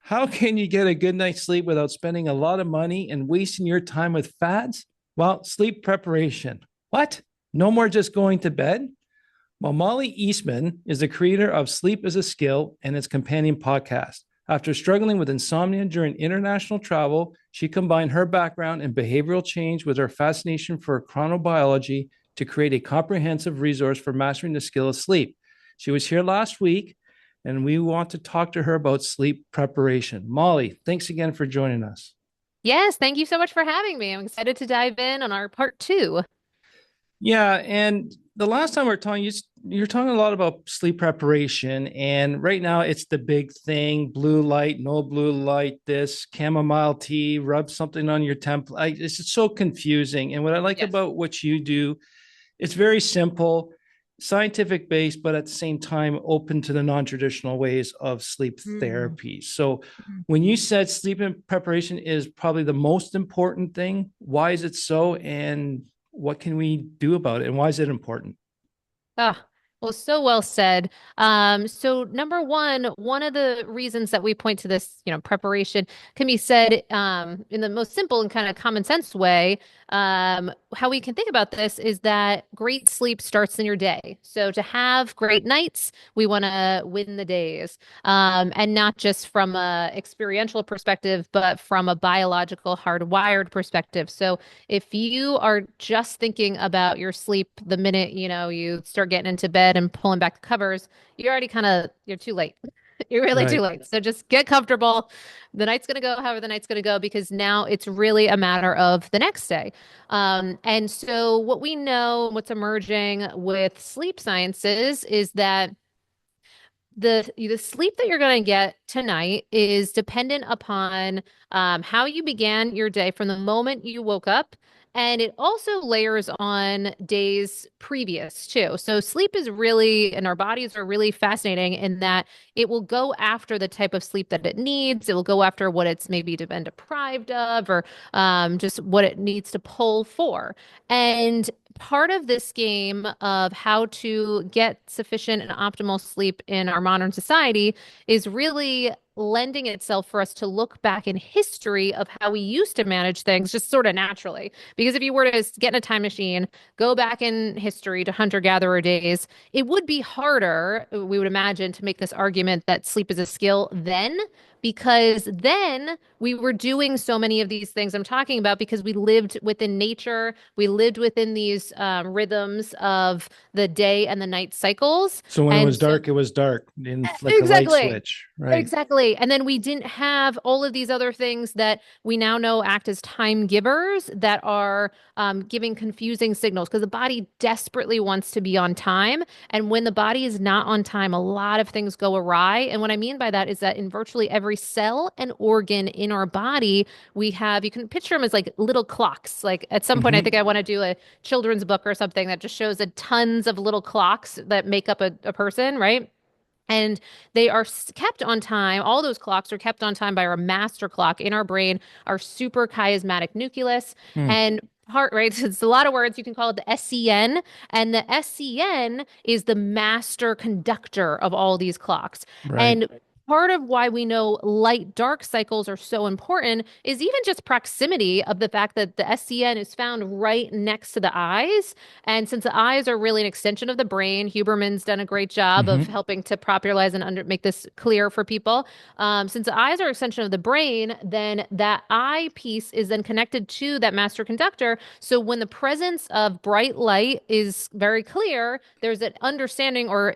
How can you get a good night's sleep without spending a lot of money and wasting your time with fads? Well, sleep preparation. What? No more just going to bed? Well, Mollie Eastman is the creator of Sleep is a Skill and its companion podcast. After struggling with insomnia during international travel, she combined her background in behavioral change with her fascination for chronobiology to create a comprehensive resource for mastering the skill of sleep. She was here last week, and we want to talk to her about sleep preparation. Mollie, thanks again for joining us. Yes, thank you so much for having me. I'm excited to dive in on our part two. Yeah, and the last time we were talking, you're talking a lot about sleep preparation, and right now it's the big thing: blue light, no blue light, this chamomile tea, rub something on your temple. It's just so confusing. And what I like Yes. about what you do, it's very simple, scientific based, but at the same time open to the non-traditional ways of sleep Mm. therapy. So, when you said sleep preparation is probably the most important thing, why is it so? And what can we do about it? And why is it important? Ah, well, so well said. So number one of the reasons that we point to this, preparation can be said in the most simple and kind of common sense way. How we can think about this is that great sleep starts in your day. So to have great nights, we want to win the days, and not just from a experiential perspective, but from a biological, hardwired perspective. So if you are just thinking about your sleep the minute, you start getting into bed and pulling back the covers, you're too late. You're really too Right. late. So just get comfortable. The night's going to go however the night's going to go because now it's really a matter of the next day. And so what we know, what's emerging with sleep sciences is that the sleep that you're going to get tonight is dependent upon how you began your day from the moment you woke up. And it also layers on days previous too. So sleep is really, and our bodies are really fascinating in that it will go after the type of sleep that it needs. It will go after what it's maybe been deprived of or just what it needs to pull for. And part of this game of how to get sufficient and optimal sleep in our modern society is really lending itself for us to look back in history of how we used to manage things just sort of naturally. Because if you were to get in a time machine, go back in history to hunter-gatherer days, it would be harder, we would imagine, to make this argument that sleep is a skill then, because then we were doing so many of these things I'm talking about because we lived within nature. We lived within these rhythms of the day and the night cycles. So when it And was so, dark, it was dark. Didn't flick a light exactly. switch. Right. Exactly. And then we didn't have all of these other things that we now know act as time givers that are giving confusing signals because the body desperately wants to be on time. And when the body is not on time, a lot of things go awry. And what I mean by that is that in virtually every cell and organ in our body, you can picture them as like little clocks. Like at some point, I think Mm-hmm. I want to do a children's book or something that just shows a tons of little clocks that make up a person, right? And they are kept on time. All those clocks are kept on time by our master clock in our brain, our super chiasmatic nucleus. Mm. And heart rate, it's a lot of words. You can call it the SCN. And the SCN is the master conductor of all these clocks. Right. And part of why we know light dark cycles are so important is even just proximity of the fact that the SCN is found right next to the eyes. And since the eyes are really an extension of the brain, Huberman's done a great job of Mm-hmm. helping to popularize and make this clear for people. Since the eyes are an extension of the brain, then that eye piece is then connected to that master conductor. So when the presence of bright light is very clear, there's an understanding or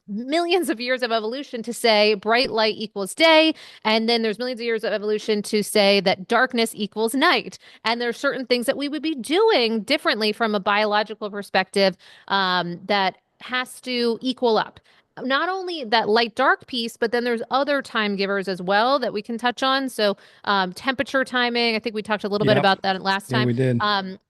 millions of years of evolution to say bright light equals day, and then there's millions of years of evolution to say that darkness equals night. And there's certain things that we would be doing differently from a biological perspective that has to equal up. Not only that light dark piece, but then there's other time givers as well that we can touch on. So, temperature timing, I think we talked a little bit Yep. about that last Yeah, time. we did.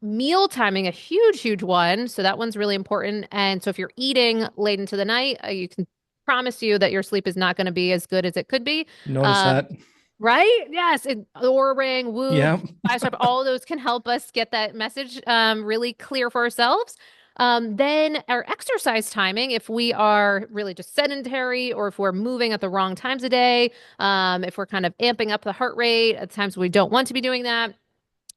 Meal timing, a huge, huge one. So, that one's really important. And so, if you're eating late into the night, you can promise you that your sleep is not going to be as good as it could be. Notice Um, that. Right? Yes. Oura Ring, Whoop, Yeah. Five Star, all those can help us get that message really clear for ourselves. Then our exercise timing, if we are really just sedentary or if we're moving at the wrong times of day, if we're kind of amping up the heart rate at times we don't want to be doing that.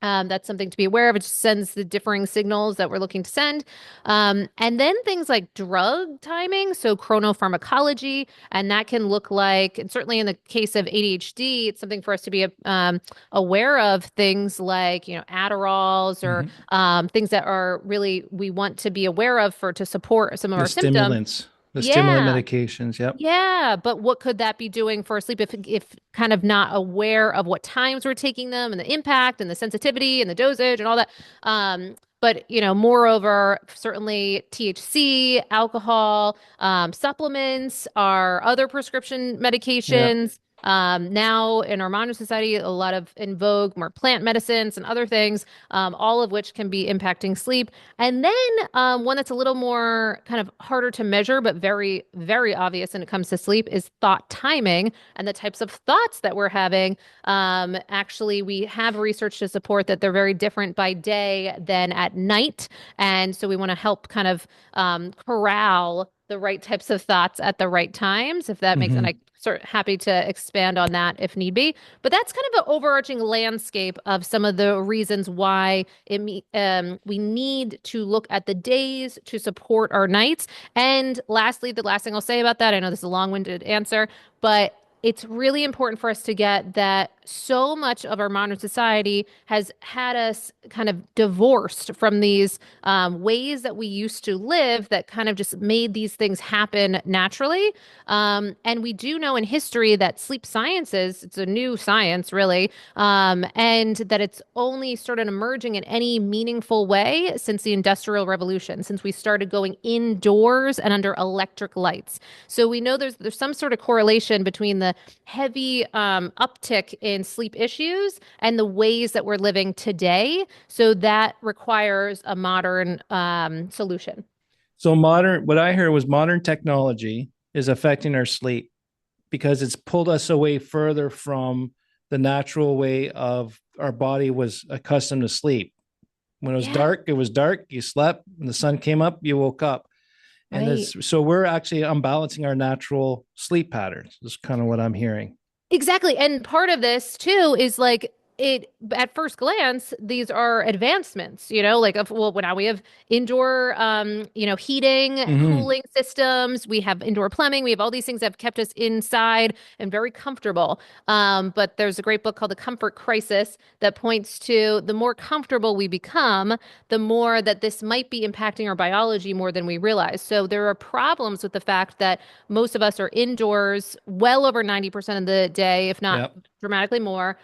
That's something to be aware of. It just sends the differing signals that we're looking to send. And then things like drug timing, so chronopharmacology, and that can look like, and certainly in the case of ADHD, it's something for us to be aware of things like, Adderalls or Mhm. things that are really we want to be aware of for to support some of The our symptoms. stimulants, the stimulant Yeah. medications. Yep. Yeah, but what could that be doing for sleep if kind of not aware of what times we're taking them and the impact and the sensitivity and the dosage and all that. But moreover, certainly THC, alcohol, supplements, our other prescription Yeah. medications. Now in our modern society, a lot of in vogue, more plant medicines and other things, all of which can be impacting sleep. And then one that's a little more kind of harder to measure, but very, very obvious when it comes to sleep is thought timing and the types of thoughts that we're having. Actually, we have research to support that they're very different by day than at night. And so we want to help kind of corral the right types of thoughts at the right times, if that makes, and Hmm. I sort of happy to expand on that if need be. But that's kind of an overarching landscape of some of the reasons why we need to look at the days to support our nights. And lastly, the last thing I'll say about that, I know this is a long-winded answer, but it's really important for us to get that so much of our modern society has had us kind of divorced from these ways that we used to live that kind of just made these things happen naturally. And we do know in history that sleep sciences, it's a new science really, and that it's only started emerging in any meaningful way since the Industrial Revolution, since we started going indoors and under electric lights. So we know there's some sort of correlation between the heavy uptick in sleep issues and the ways that we're living today. So that requires a modern solution. So what I heard was modern technology is affecting our sleep because it's pulled us away further from the natural way of our body was accustomed to sleep. When it was Yeah, dark, it was dark. You slept. When the sun came up, you woke up. And right. this, so we're actually unbalancing our natural sleep patterns. Is kind of what I'm hearing. Exactly. And part of this too is like it at first glance, these are advancements, like well, now we have indoor heating, Hmm. cooling systems, we have indoor plumbing, we have all these things that have kept us inside and very comfortable. But there's a great book called The Comfort Crisis that points to the more comfortable we become, the more that this might be impacting our biology more than we realize. So there are problems with the fact that most of us are indoors well over 90% of the day, if not Yep. dramatically more.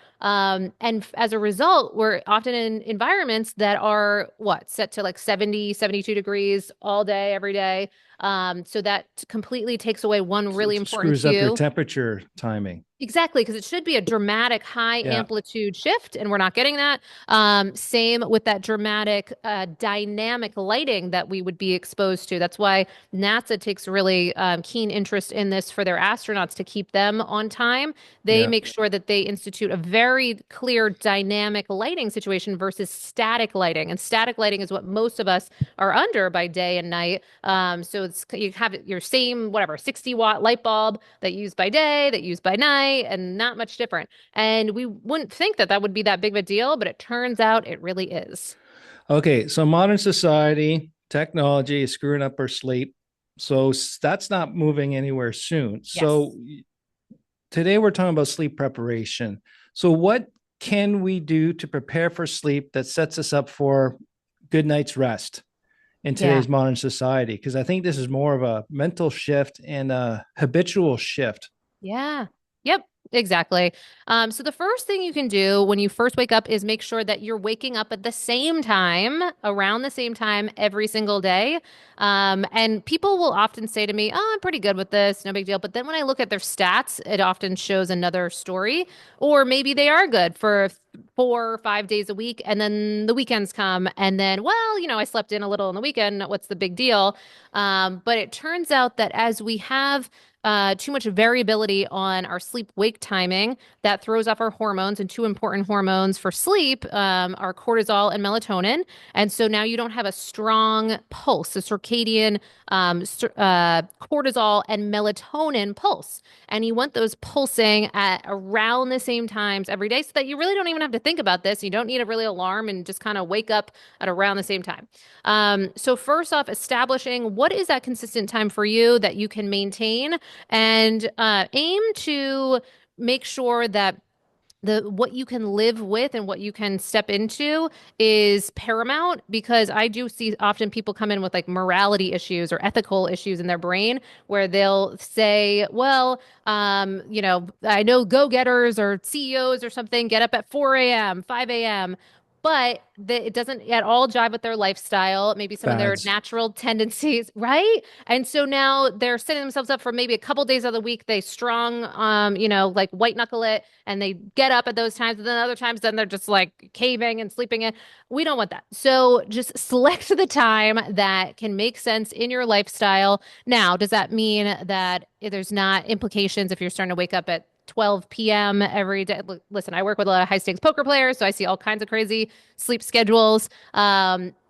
And as a result, we're often in environments that are set to like 70, 72 degrees all day, every day. So that completely takes away one really important Screws up your cue. temperature timing. Exactly, because it should be a dramatic high Yeah. amplitude shift, and we're not getting that. Same with that dramatic dynamic lighting that we would be exposed to. That's why NASA takes really keen interest in this for their astronauts to keep them on time. They Yeah. make sure that they institute a very clear dynamic lighting situation versus static lighting. And static lighting is what most of us are under by day and night. So you have your same, whatever, 60-watt light bulb that you use by day, that you use by night and not much different. And we wouldn't think that that would be that big of a deal, but it turns out it really is. Okay. So modern society, technology is screwing up our sleep. So that's not moving anywhere soon. Yes. So today we're talking about sleep preparation. So what can we do to prepare for sleep that sets us up for good night's rest in Yeah. today's modern society? Because I think this is more of a mental shift and a habitual shift. Yeah. Yep. Exactly. So the first thing you can do when you first wake up is make sure that you're waking up at the same time, around the same time every single day. And people will often say to me, "Oh, I'm pretty good with this, no big deal." But then when I look at their stats, it often shows another story. Or maybe they are good for 4 or 5 days a week, and then the weekends come, and then, well, I slept in a little on the weekend. What's the big deal? But it turns out that as we have too much variability on our sleep-wake timing, that throws off our hormones, and two important hormones for sleep are cortisol and melatonin. And so now you don't have a strong pulse, a circadian cortisol and melatonin pulse. And you want those pulsing at around the same times every day so that you really don't even have to think about this. You don't need a really alarm and just kind of wake up at around the same time. So first off, establishing what is that consistent time for you that you can maintain, and aim to make sure that the what you can live with and what you can step into is paramount, because I do see often people come in with like morality issues or ethical issues in their brain where they'll say, well, I know go-getters or CEOs or something get up at 4 a.m., 5 a.m., but it doesn't at all jive with their lifestyle, maybe some of their Fads. natural tendencies, right? And so now they're setting themselves up for maybe a couple days of the week they strong, like white knuckle it, and they get up at those times, and then other times then they're just like caving and sleeping in. We don't want that. So just select the time that can make sense in your lifestyle. Now, does that mean that there's not implications if you're starting to wake up at 12 p.m. every day? Listen, I work with a lot of high stakes poker players, so I see all kinds of crazy sleep schedules.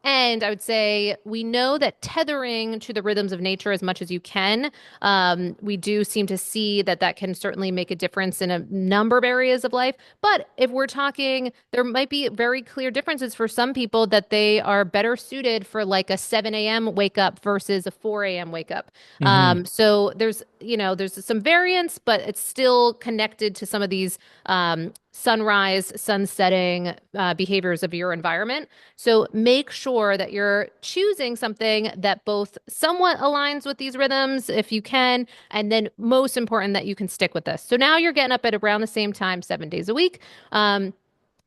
And I would say we know that tethering to the rhythms of nature as much as you can, we do seem to see that that can certainly make a difference in a number of areas of life. But if we're talking, there might be very clear differences for some people that they are better suited for like a 7 a.m. wake up versus a 4 a.m. wake up. Hmm. So there's some variance, but it's still connected to some of these sunrise, sunsetting behaviors of your environment. So make sure that you're choosing something that both somewhat aligns with these rhythms, if you can, and then most important that you can stick with this. So now you're getting up at around the same time, 7 days a week.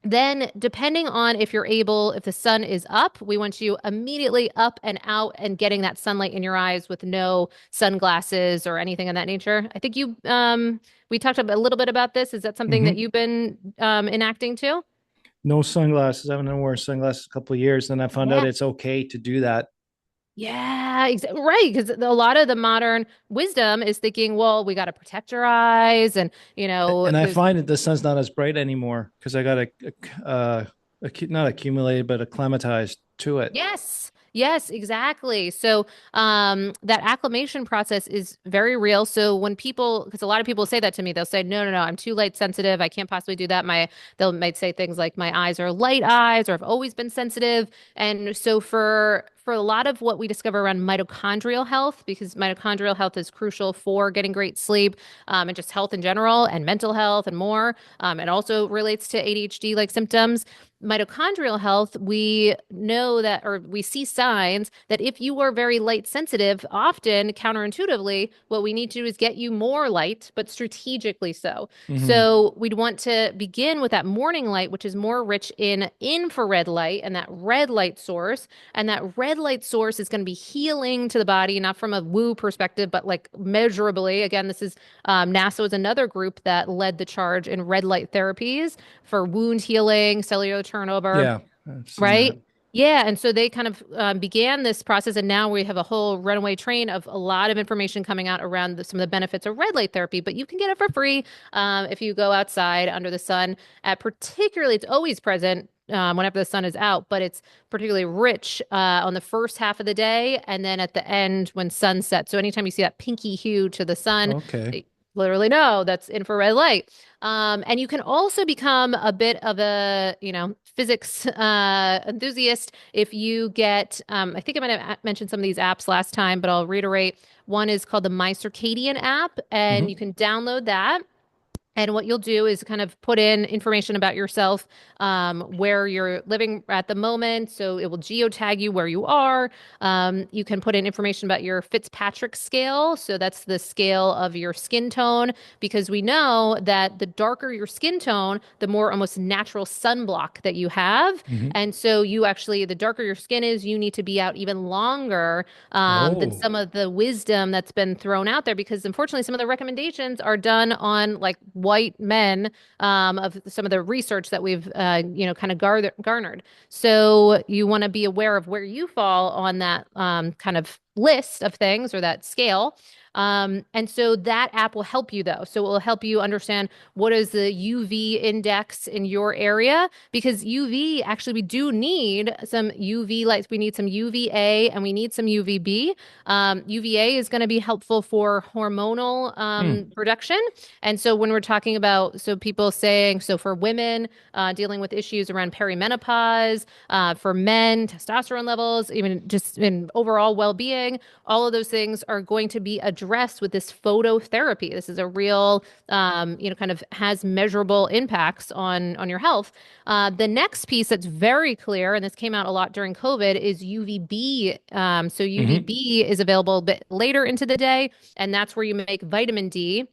Then, depending on if you're able, if the sun is up, we want you immediately up and out and getting that sunlight in your eyes with no sunglasses or anything of that nature. I think we talked a little bit about this. Is that something that Hmm. you've been enacting too? No sunglasses. I've been wearing sunglasses a couple of years, and I found out Yeah. it's okay to do that. Yeah, right. Because a lot of the modern wisdom is thinking, well, we got to protect our eyes, and And I there's find that the sun's not as bright anymore because I got not accumulated, but acclimatized to it. yes. Yes, exactly. So that acclimation process is very real. So when people, because a lot of people say that to me, they'll say, no, no, no, I'm too light sensitive. I can't possibly do that. They'll might say things like my eyes are light eyes, or I've always been sensitive. And so for a lot of what we discover around mitochondrial health, because mitochondrial health is crucial for getting great sleep, and just health in general and mental health and more. It also relates to ADHD like symptoms. Mitochondrial health, we know that, or we see signs that if you are very light sensitive, often counterintuitively, what we need to do is get you more light, but strategically so. Hmm. So we'd want to begin with that morning light, which is more rich in infrared light and that red light source. And that red light source is going to be healing to the body, not from a woo perspective, but like measurably. Again, this is NASA was another group that led the charge in red light therapies for wound healing, cellular turnover, Yeah, I've seen that. right? Yeah, and so they kind of began this process, and now we have a whole runaway train of a lot of information coming out around some of the benefits of red light therapy. But you can get it for free if you go outside under the sun. Particularly, it's always present whenever the sun is out, but it's particularly rich on the first half of the day, and then at the end when sunset. So anytime you see that pinky hue to the sun, Okay. literally no, that's infrared light. And you can also become a bit of a, physics enthusiast if you get, I think I might have mentioned some of these apps last time, but I'll reiterate. One is called the My Circadian app, and you Hmm. can download that. And what you'll do is kind of put in information about yourself, where you're living at the moment. So it will geotag you where you are. You can put in information about your Fitzpatrick scale. So that's the scale of your skin tone, because we know that the darker your skin tone, the more almost natural sunblock that you have. Hmm. And so the darker your skin is, you need to be out even longer than Oh, some of the wisdom that's been thrown out there, because unfortunately some of the recommendations are done on like white men, of some of the research that we've kind of garnered. So you want to be aware of where you fall on that kind of list of things or that scale. And so that app will help you though. So it will help you understand what is the UV index in your area, because UV, actually, we do need some UV lights. We need some UVA and we need some UVB. UVA is going to be helpful for hormonal production. And so when we're talking about, so people saying, so for women dealing with issues around perimenopause, for men, testosterone levels, even just in overall well-being, all of those things are going to be addressed with this phototherapy. This is a real, kind of has measurable impacts on your health. The next piece that's very clear, and this came out a lot during COVID, is UVB. So UVB is available a bit later into the day, and that's where you make vitamin D.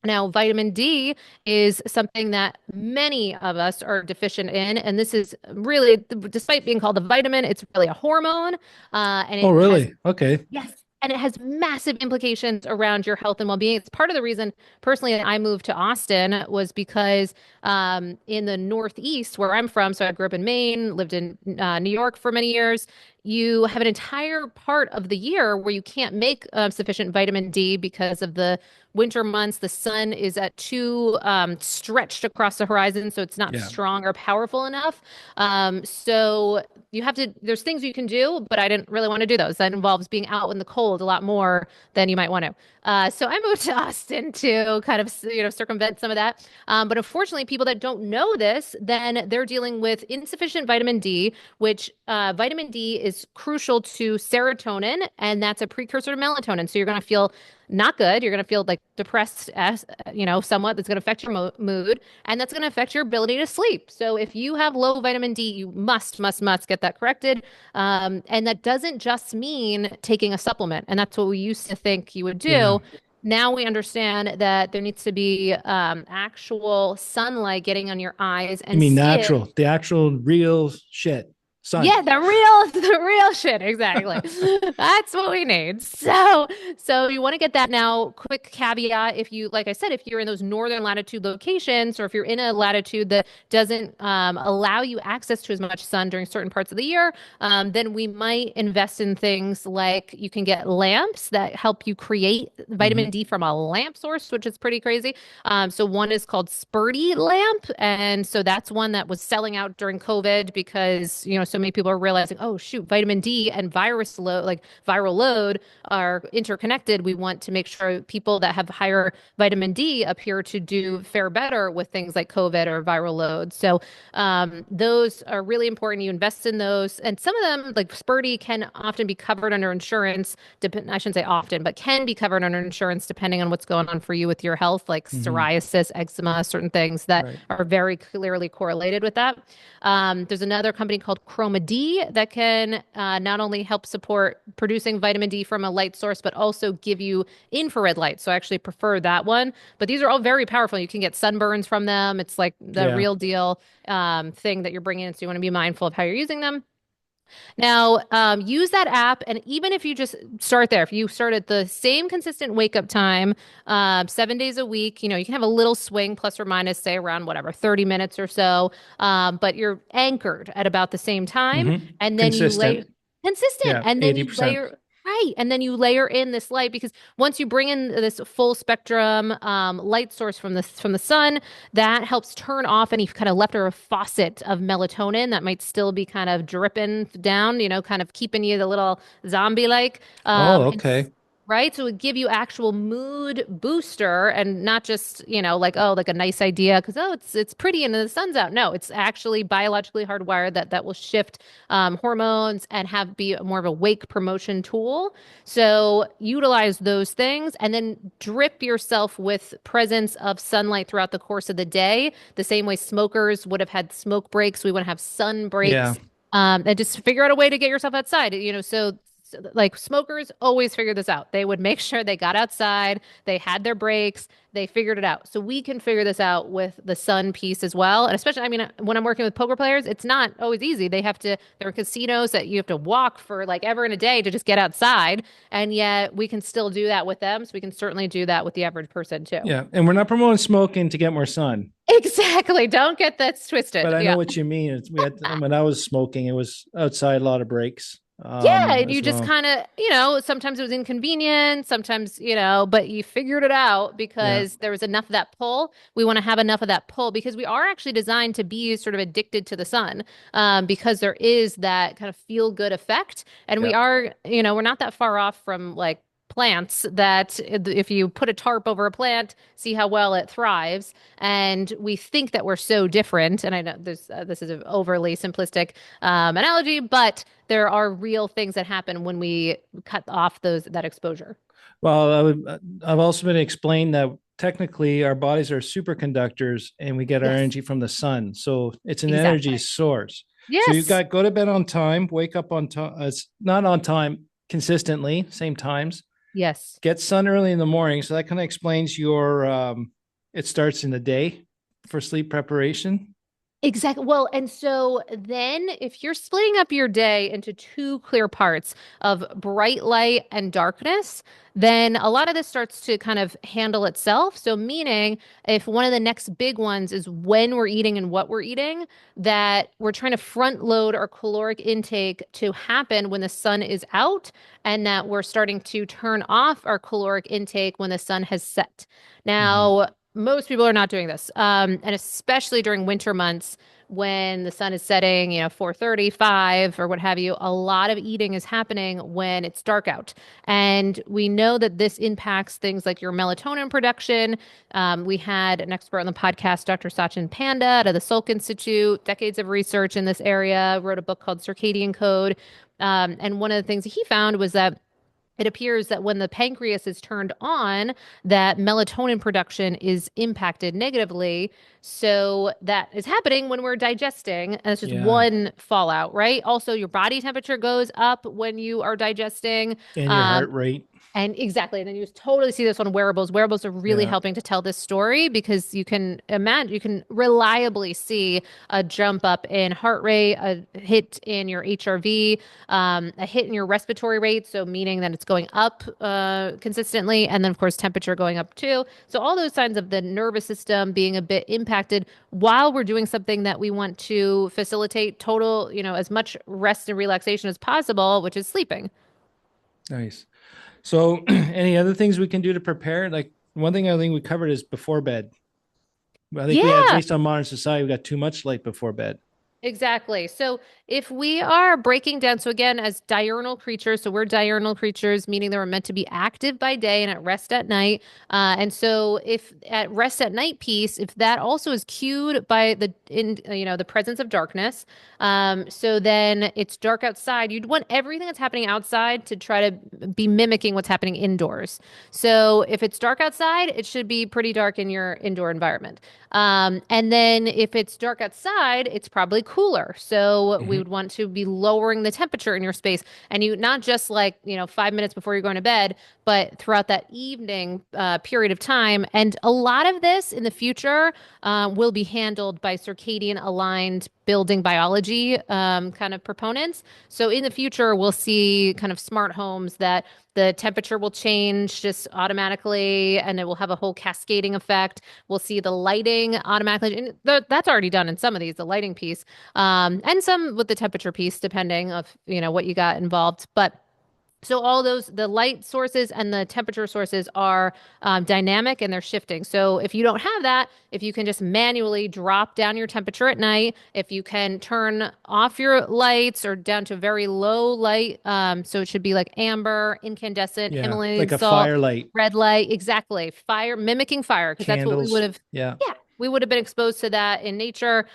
Now, vitamin D is something that many of us are deficient in, and this is really, despite being called a vitamin, it's really a hormone. And Oh, really? Okay. yes. And it has massive implications around your health and well-being. It's part of the reason, personally, that I moved to Austin was because in the Northeast, where I'm from, so I grew up in Maine, lived in New York for many years, you have an entire part of the year where you can't make sufficient vitamin D because of the winter months. The sun is at too stretched across the horizon, so it's not strong or powerful enough. So you have to, there's things you can do, but I didn't really want to do those. That involves being out in the cold a lot more than you might want to. So I moved to Austin to kind of, circumvent some of that. But unfortunately, people that don't know this, then they're dealing with insufficient vitamin D, which vitamin D is crucial to serotonin, and that's a precursor to melatonin. So you're going to feel not good. You're going to feel like depressed, somewhat. That's going to affect your mood, and that's going to affect your ability to sleep. So if you have low vitamin D, you must get that corrected. And that doesn't just mean taking a supplement. And that's what we used to think you would do. Yeah. Now we understand that there needs to be actual sunlight getting on your eyes. And natural, the actual real shit. Sun. Yeah, the real shit. Exactly. That's what we need. So you want to get that now. Quick caveat. If you, like I said, if you're in those northern latitude locations, or if you're in a latitude that doesn't allow you access to as much sun during certain parts of the year, then we might invest in things like you can get lamps that help you create vitamin D from a lamp source, which is pretty crazy. So one is called Spurdy lamp. And so that's one that was selling out during COVID because, so many people are realizing, oh shoot, vitamin D and viral load are interconnected. We want to make sure people that have higher vitamin D appear to fare better with things like COVID or viral load. So those are really important. You invest in those, and some of them, like Spurdy, can often be covered under insurance. I shouldn't say often, but can be covered under insurance depending on what's going on for you with your health, like psoriasis, eczema, certain things that are very clearly correlated with that. There's another company called Chroma D that can not only help support producing vitamin D from a light source, but also give you infrared light. So I actually prefer that one. But these are all very powerful. You can get sunburns from them. It's like the real deal thing that you're bringing in. So you want to be mindful of how you're using them. Now, use that app. And even if you just start there, if you start at the same consistent wake up time, 7 days a week, you can have a little swing plus or minus, say around 30 minutes or so. But you're anchored at about the same time. And then consistent. And then 80%. You layer. Right. And then you layer in this light, because once you bring in this full spectrum light source from the sun, that helps turn off any kind of leftover faucet of melatonin that might still be kind of dripping down, kind of keeping you a little zombie-like. Okay. Right. So it would give you actual mood booster, and not just, like a nice idea because, it's pretty and the sun's out. No, it's actually biologically hardwired that will shift hormones and be more of a wake promotion tool. So utilize those things and then drip yourself with presence of sunlight throughout the course of the day. The same way smokers would have had smoke breaks. We want to have sun breaks. Yeah. And just figure out a way to get yourself outside, so like smokers always figure this out. They would make sure they got outside, they had their breaks, they figured it out. So we can figure this out with the sun piece as well. And especially, when I'm working with poker players, it's not always easy. There are casinos that you have to walk for like ever in a day to just get outside. And yet we can still do that with them. So we can certainly do that with the average person too. Yeah. And we're not promoting smoking to get more sun. Exactly. Don't get that twisted. But I know what you mean. When I was smoking, it was outside, a lot of breaks. Yeah, and you as just well. kind of, sometimes it was inconvenient, sometimes, but you figured it out Yeah. because there was enough of that pull. We want to have enough of that pull because we are actually designed to be sort of addicted to the sun, because there is that kind of feel good effect. And we Yeah. are, we're not that far off from like plants that if you put a tarp over a plant, see how well it thrives. And we think that we're so different. And I know this is an overly simplistic analogy, but there are real things that happen when we cut off that exposure. Well, I've also been explained that technically our bodies are superconductors and we get our Yes, energy from the sun. So it's an energy exactly. source. So you Yes, got go to bed on time, wake up on time, not on time consistently, same times, yes. get sun early in the morning. So that kind of explains it starts in the day for sleep preparation. Exactly. Well, and so then if you're splitting up your day into two clear parts of bright light and darkness, then a lot of this starts to kind of handle itself. So, meaning if one of the next big ones is when we're eating and what we're eating, that we're trying to front load our caloric intake to happen when the sun is out, and that we're starting to turn off our caloric intake when the sun has set. Mhm. Now, most people are not doing this. And especially during winter months when the sun is setting, 4:35 or what have you, a lot of eating is happening when it's dark out. And we know that this impacts things like your melatonin production. We had an expert on the podcast, Dr. Sachin Panda out of the Salk Institute, decades of research in this area, wrote a book called Circadian Code. And one of the things he found was that it appears that when the pancreas is turned on, that melatonin production is impacted negatively. So that is happening when we're digesting. And it's just Yeah. one fallout, right? Also, your body temperature goes up when you are digesting. And your Um, heart rate. and exactly. And then you totally see this on wearables. Wearables are really Yeah. helping to tell this story because you can imagine, you can reliably see a jump up in heart rate, a hit in your HRV, a hit in your respiratory rate. So, meaning that it's going up consistently. And then, of course, temperature going up too. So, all those signs of the nervous system being a bit impacted while we're doing something that we want to facilitate total, as much rest and relaxation as possible, which is sleeping. Nice. So, any other things we can do to prepare? Like one thing I think we covered is before bed. I think we have, Yeah. based on modern society, we got too much light before bed. Exactly. So if we are breaking down, so again, as diurnal creatures, so we're diurnal creatures, meaning that we're meant to be active by day and at rest at night. And so if at rest at night piece, if that also is cued by the presence of darkness, so then it's dark outside. You'd want everything that's happening outside to try to be mimicking what's happening indoors. So if it's dark outside, it should be pretty dark in your indoor environment. And then if it's dark outside, it's probably cooler. So we Mhm. would want to be lowering the temperature in your space. And you not just like, 5 minutes before you're going to bed, but throughout that evening period of time. And a lot of this in the future will be handled by circadian aligned building biology kind of proponents. So in the future, we'll see kind of smart homes that the temperature will change just automatically and it will have a whole cascading effect. We'll see the lighting automatically. And that's already done in some of these, the lighting piece, and some with the temperature piece, depending of, what you got involved. But so all those, the light sources and the temperature sources are dynamic and they're shifting. So if you don't have that, if you can just manually drop down your temperature at night, if you can turn off your lights or down to very low light, so it should be like amber, incandescent, Yeah, Himalayan like a salt, firelight, red light, exactly, fire, mimicking fire, because that's what we would candles. have. Yeah. Yeah, we would have been exposed to that in nature.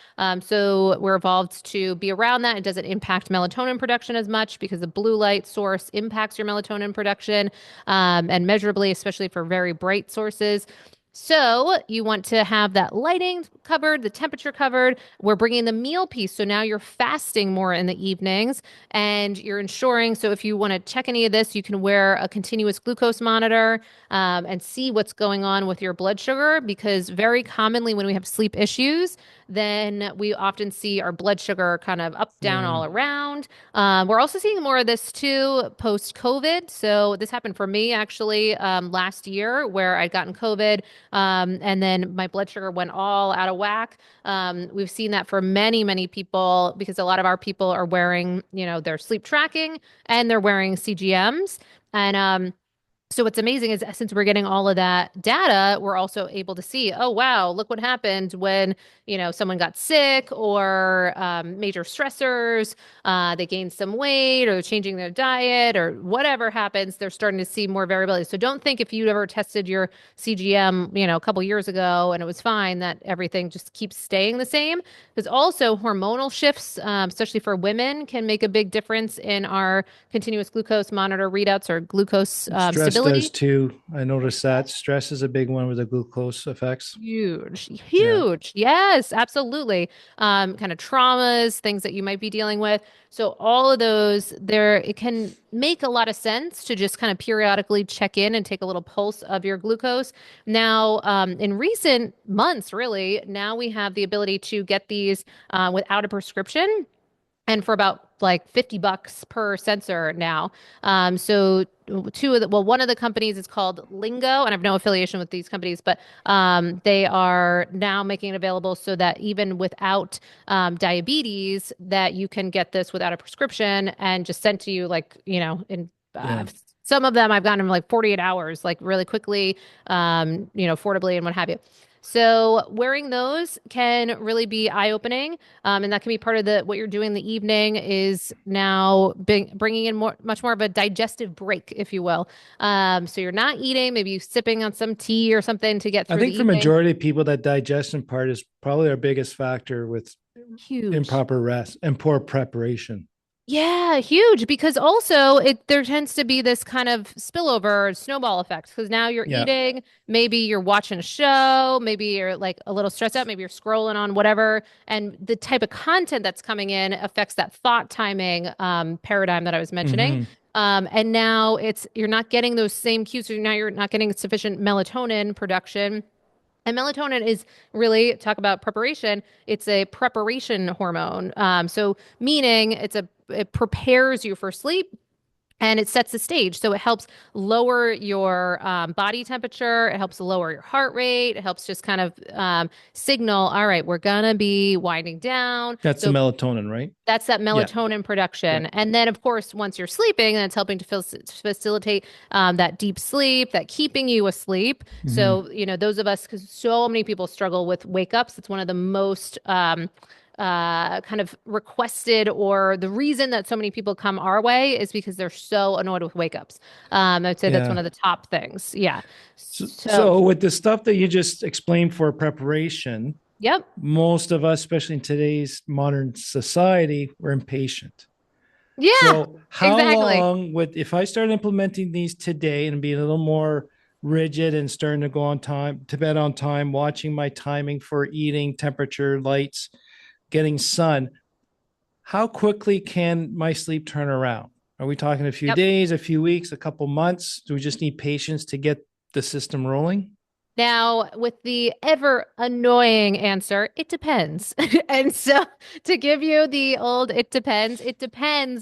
So we're evolved to be around that. It doesn't impact melatonin production as much because the blue light source impacts your melatonin production and measurably, especially for very bright sources. So you want to have that lighting covered, the temperature covered. We're bringing the meal piece. So now you're fasting more in the evenings and you're ensuring. So if you want to check any of this, you can wear a continuous glucose monitor and see what's going on with your blood sugar because very commonly when we have sleep issues, then we often see our blood sugar kind of up, down, Yeah. all around. We're also seeing more of this too post-COVID. So this happened for me actually last year where I'd gotten COVID and then my blood sugar went all out of whack. We've seen that for many, many people because a lot of our people are wearing, their sleep tracking and they're wearing CGMs. And so what's amazing is since we're getting all of that data, we're also able to see, oh, wow, look what happened when, someone got sick or major stressors, they gained some weight or changing their diet or whatever happens, they're starting to see more variability. So don't think if you ever tested your CGM, a couple years ago and it was fine that everything just keeps staying the same. Because also hormonal shifts, especially for women, can make a big difference in our continuous glucose monitor readouts or glucose Stress does stability. too. I noticed that stress is a big one with the glucose effects. Huge, Yeah. huge. Yes, absolutely. Kind of traumas, things that you might be dealing with. So all of those, it can make a lot of sense to just kind of periodically check in and take a little pulse of your glucose. Now, in recent months, really, now we have the ability to get these without a prescription and for about like $50 per sensor now. So one of the companies is called Lingo, and I have no affiliation with these companies, but they are now making it available so that even without diabetes, that you can get this without a prescription and just sent to you like, in Yeah. some of them I've gotten in like 48 hours, like really quickly, affordably and what have you. So wearing those can really be eye-opening, and that can be part of what you're doing in the evening is now bringing in much more of a digestive break, if you will. So you're not eating, maybe sipping on some tea or something to get I through think the for evening. majority of people, that digestion part is probably our biggest factor with Huge. improper rest and poor preparation. Yeah, huge. Because also there tends to be this kind of spillover snowball effect. Because now you're Yeah. eating, maybe you're watching a show, maybe you're like a little stressed out, maybe you're scrolling on whatever, and the type of content that's coming in affects that thought timing paradigm that I was mentioning. Hmm. And now you're not getting those same cues. So now you're not getting sufficient melatonin production. And melatonin is really, talk about preparation, it's a preparation hormone. So meaning it prepares you for sleep and it sets the stage. So it helps lower your body temperature. It helps lower your heart rate. It helps just kind of signal, all right, we're going to be winding down. That's the So melatonin, right? that's that Yeah. melatonin Yeah. production. And then, of course, once you're sleeping, then it's helping to facilitate that deep sleep, that keeping you asleep. Hmm. So, those of us, because so many people struggle with wake ups, it's one of the most kind of requested, or the reason that so many people come our way is because they're so annoyed with wake ups. I'd say that's one Yeah. of the top things. Yeah. So, So with the stuff that you just explained for preparation, yep. most of us, especially in today's modern society, we're impatient. Yeah, So how exactly. long would, if I start implementing these today and being a little more rigid and starting to go on time to bed on time, watching my timing for eating, temperature, lights, getting sun, how quickly can my sleep turn around? Are we talking a few Yep. days, a few weeks, a couple months? Do we just need patience to get the system rolling? Now, with the ever annoying answer, it depends. And so, to give you the old it depends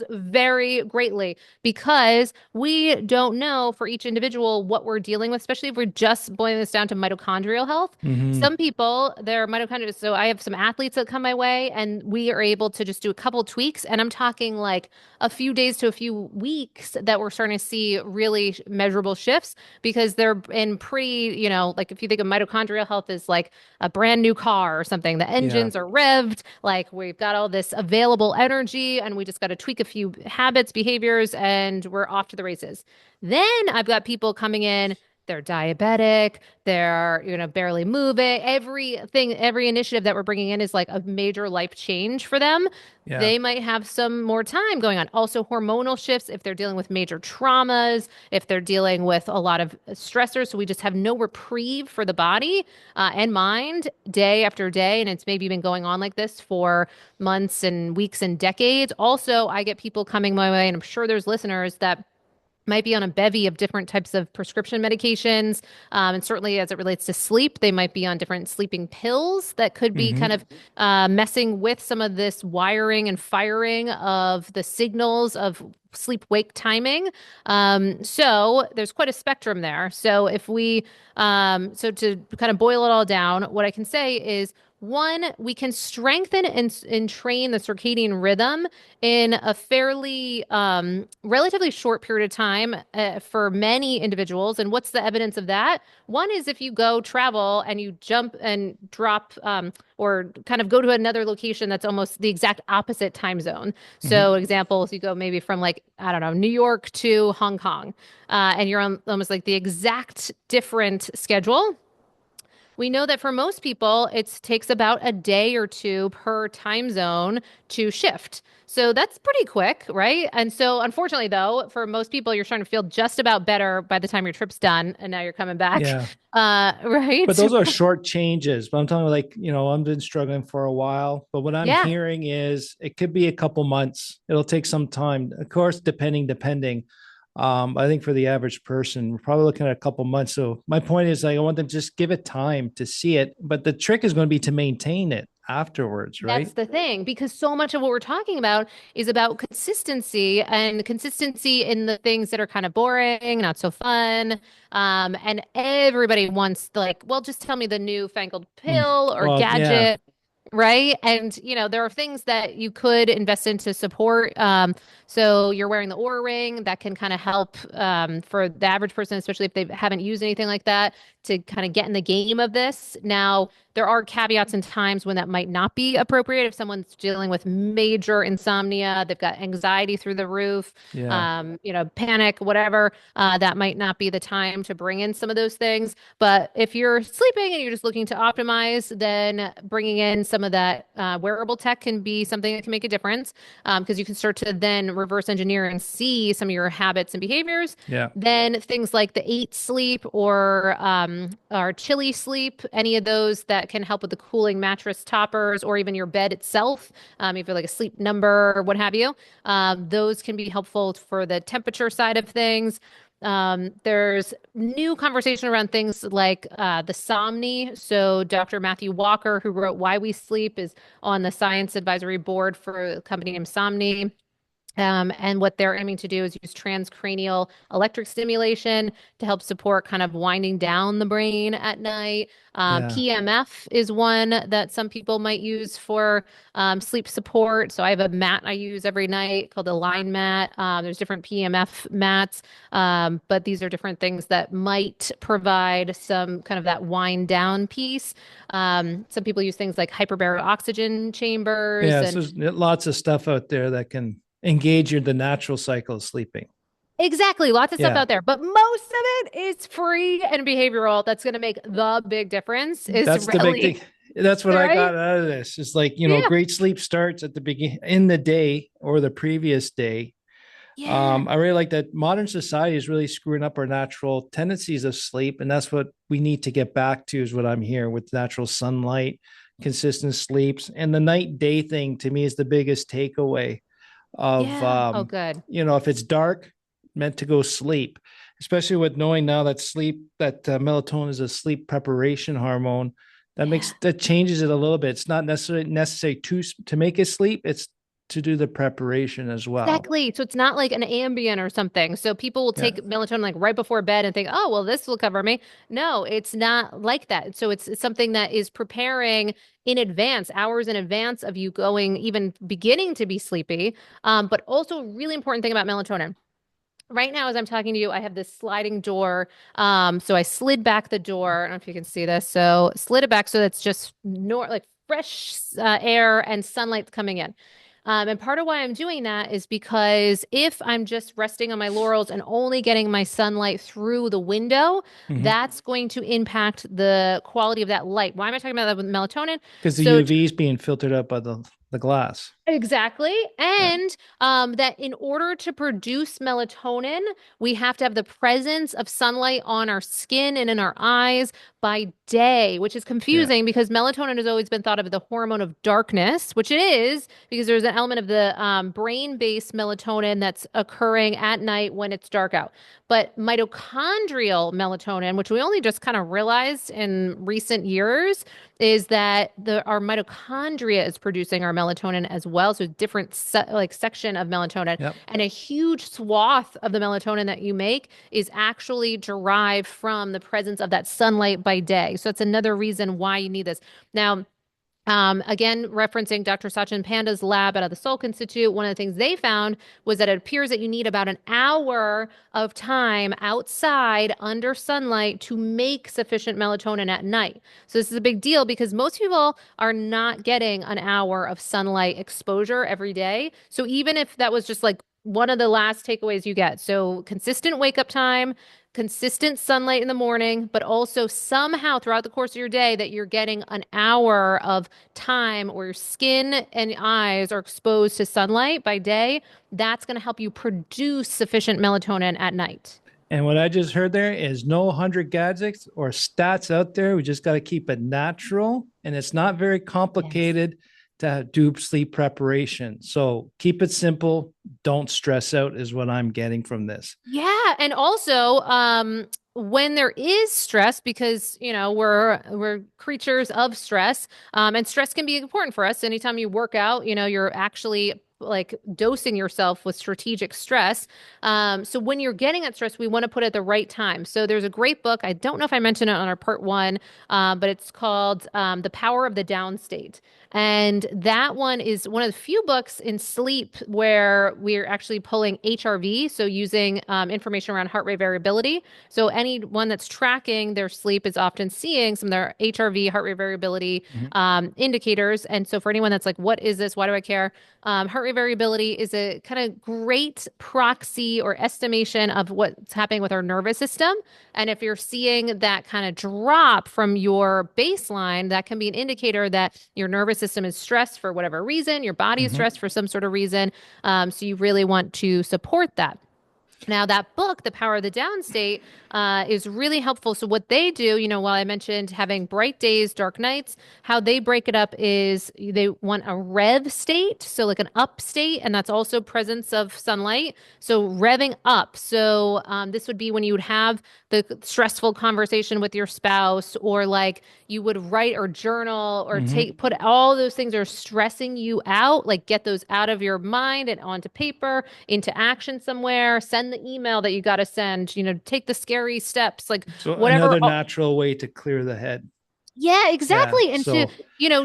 very greatly because we don't know for each individual what we're dealing with, especially if we're just boiling this down to mitochondrial health. Mm-hmm. Some people, their mitochondria, so I have some athletes that come my way, and we are able to just do a couple tweaks. And I'm talking like a few days to a few weeks that we're starting to see really measurable shifts because they're in pretty, like if you think of mitochondrial health as like a brand new car or something, the Yeah. engines are revved, like we've got all this available energy and we just got to tweak a few habits, behaviors, and we're off to the races. Then I've got people coming in. They're diabetic. They're, barely moving. Everything, every initiative that we're bringing in is like a major life change for them. Yeah. They might have some more time going on. Also, hormonal shifts if they're dealing with major traumas, if they're dealing with a lot of stressors. So we just have no reprieve for the body and mind day after day. And it's maybe been going on like this for months and weeks and decades. Also, I get people coming my way, and I'm sure there's listeners that might be on a bevy of different types of prescription medications. And certainly as it relates to sleep, they might be on different sleeping pills that could be kind of messing with some of this wiring and firing of the signals of sleep wake timing. So there's quite a spectrum there. So if we, so to kind of boil it all down, what I can say is, one, we can strengthen and train the circadian rhythm in a fairly relatively short period of time for many individuals. And what's the evidence of that? One is if you go travel and you jump and drop or kind of go to another location that's almost the exact opposite time zone. So examples, you go maybe from like, I don't know, New York to Hong Kong, and you're on almost like the exact different schedule. We know that for most people, it takes about a day or two per time zone to shift. So that's pretty quick, right? And so unfortunately, though, for most people, you're starting to feel just about better by the time your trip's done and now you're coming back. Yeah. Right? But those are short changes. But I'm talking about, like, I've been struggling for a while. But what I'm Yeah. hearing is it could be a couple months. It'll take some time. Of course, depending. I think for the average person, we're probably looking at a couple months. So my point is, like, I want them to just give it time to see it. But the trick is going to be to maintain it afterwards, right? That's the thing, because so much of what we're talking about is about consistency and consistency in the things that are kind of boring, not so fun. And everybody wants, like, well, just tell me the newfangled pill or Well, yeah. gadget. Right. And, there are things that you could invest in to support. So you're wearing the Oura ring that can kind of help for the average person, especially if they haven't used anything like that, to kind of get in the game of this. Now, there are caveats and times when that might not be appropriate. If someone's dealing with major insomnia, they've got anxiety through the roof, panic, whatever, that might not be the time to bring in some of those things. But if you're sleeping and you're just looking to optimize, then bringing in some of that wearable tech can be something that can make a difference, because you can start to then reverse engineer and see some of your habits and behaviors. Yeah. Then things like the 8 sleep or chilly sleep, any of those that can help with the cooling mattress toppers or even your bed itself, if you're like a sleep number or what have you, those can be helpful for the temperature side of things. There's new conversation around things like the Somni. So Dr. Matthew Walker, who wrote Why We Sleep, is on the science advisory board for a company named Somni. And what they're aiming to do is use transcranial electric stimulation to help support kind of winding down the brain at night. PMF is one that some people might use for sleep support. So I have a mat I use every night called the Line Mat. There's different PMF mats, but these are different things that might provide some kind of that wind down piece. Some people use things like hyperbaric oxygen chambers. Yeah, so there's lots of stuff out there that can engage the natural cycle of sleeping. Exactly. Lots of stuff out there, but most of it is free and behavioral. That's going to make the big difference. That's the big thing. That's what I got out of this. It's like, great sleep starts at the beginning in the day or the previous day. Yeah. I really like that modern society is really screwing up our natural tendencies of sleep. And that's what we need to get back to, is what I'm hearing, with natural sunlight, consistent sleeps. And the night day thing to me is the biggest takeaway of, good. If it's dark, meant to go sleep, especially with knowing now that melatonin is a sleep preparation hormone. That changes it a little bit. It's not necessary to make it sleep. It's to do the preparation as well. Exactly. So it's not like an Ambien or something. So people will take melatonin like right before bed and think, oh, well, this will cover me. No, it's not like that. So it's something that is preparing in advance, hours in advance of you going, even beginning to be sleepy. But also a really important thing about melatonin. Right now, as I'm talking to you, I have this sliding door. So I slid back the door. I don't know if you can see this. So slid it back so that's just like fresh air and sunlight coming in. And part of why I'm doing that is because if I'm just resting on my laurels and only getting my sunlight through the window, that's going to impact the quality of that light. Why am I talking about that with melatonin? Because the UV is being filtered out by the the glass. Exactly. Yeah. And that in order to produce melatonin, we have to have the presence of sunlight on our skin and in our eyes by day, which is Yeah. confusing because melatonin has always been thought of as the hormone of darkness, which it is because there's an element of the brain-based melatonin that's occurring at night when it's dark out. But mitochondrial melatonin, which we only just kind of realized in recent years, is that our mitochondria is producing our melatonin as well. So different section of melatonin, Yep. and a huge swath of the melatonin that you make is actually derived from the presence of that sunlight by day. So that's another reason why you need this. Now, again, referencing Dr. Sachin Panda's lab out of the Salk Institute, one of the things they found was that it appears that you need about an hour of time outside under sunlight to make sufficient melatonin at night. So this is a big deal because most people are not getting an hour of sunlight exposure every day. So even if that was just like one of the last takeaways you get, so consistent wake up time, consistent sunlight in the morning, but also somehow throughout the course of your day that you're getting an hour of time where your skin and eyes are exposed to sunlight by day, that's going to help you produce sufficient melatonin at night. And what I just heard there is no 100 gadgets or stats out there. We just got to keep it natural. And it's not very complicated to do sleep preparation. So keep it simple. Don't stress out is what I'm getting from this. Yeah. And also, when there is stress, because we're creatures of stress, and stress can be important for us. Anytime you work out, you're actually like dosing yourself with strategic stress. So when you're getting that stress, we want to put it at the right time. So there's a great book. I don't know if I mentioned it on our part one, but it's called The Power of the Downstate. And that one is one of the few books in sleep where we're actually pulling HRV, so using information around heart rate variability. So anyone that's tracking their sleep is often seeing some of their HRV, heart rate variability indicators. And so for anyone that's like, what is this? Why do I care? Heart rate variability is a kind of great proxy or estimation of what's happening with our nervous system. And if you're seeing that kind of drop from your baseline, that can be an indicator that your nervous system is stressed for whatever reason, your body is stressed for some sort of reason. So you really want to support that. Now, that book, The Power of the Downstate, is really helpful. So what they do, while I mentioned having bright days, dark nights, how they break it up is they want a rev state, so like an up state, and that's also presence of sunlight. So revving up. So this would be when you would have the stressful conversation with your spouse, or like you would write or journal or put all those things that are stressing you out, like get those out of your mind and onto paper, into action somewhere, send the email that you got to send, take the scary steps, like So whatever. another natural way to clear the head. Yeah, exactly. Yeah, And so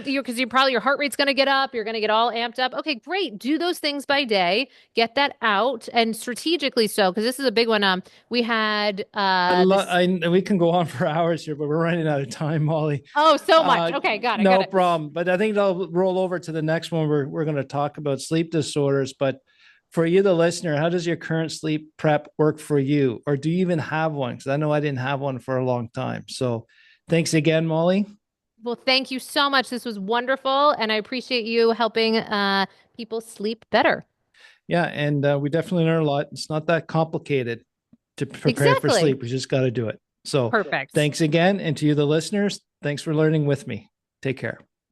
because your heart rate's going to get up, you're going to get all amped up. Okay, great. Do those things by day, get that out, and strategically so, because this is a big one. We had we can go on for hours here, but we're running out of time, Molly. Oh, so much. Okay, got it. No problem. But I think I'll roll over to the next one. We're going to talk about sleep disorders. But for you, the listener, how does your current sleep prep work for you? Or do you even have one? Because I know I didn't have one for a long time. So thanks again, Molly. Well, thank you so much. This was wonderful. And I appreciate you helping people sleep better. Yeah. And we definitely learn a lot. It's not that complicated to prepare for sleep. We just got to do it. So perfect. Thanks again. And to you, the listeners, thanks for learning with me. Take care.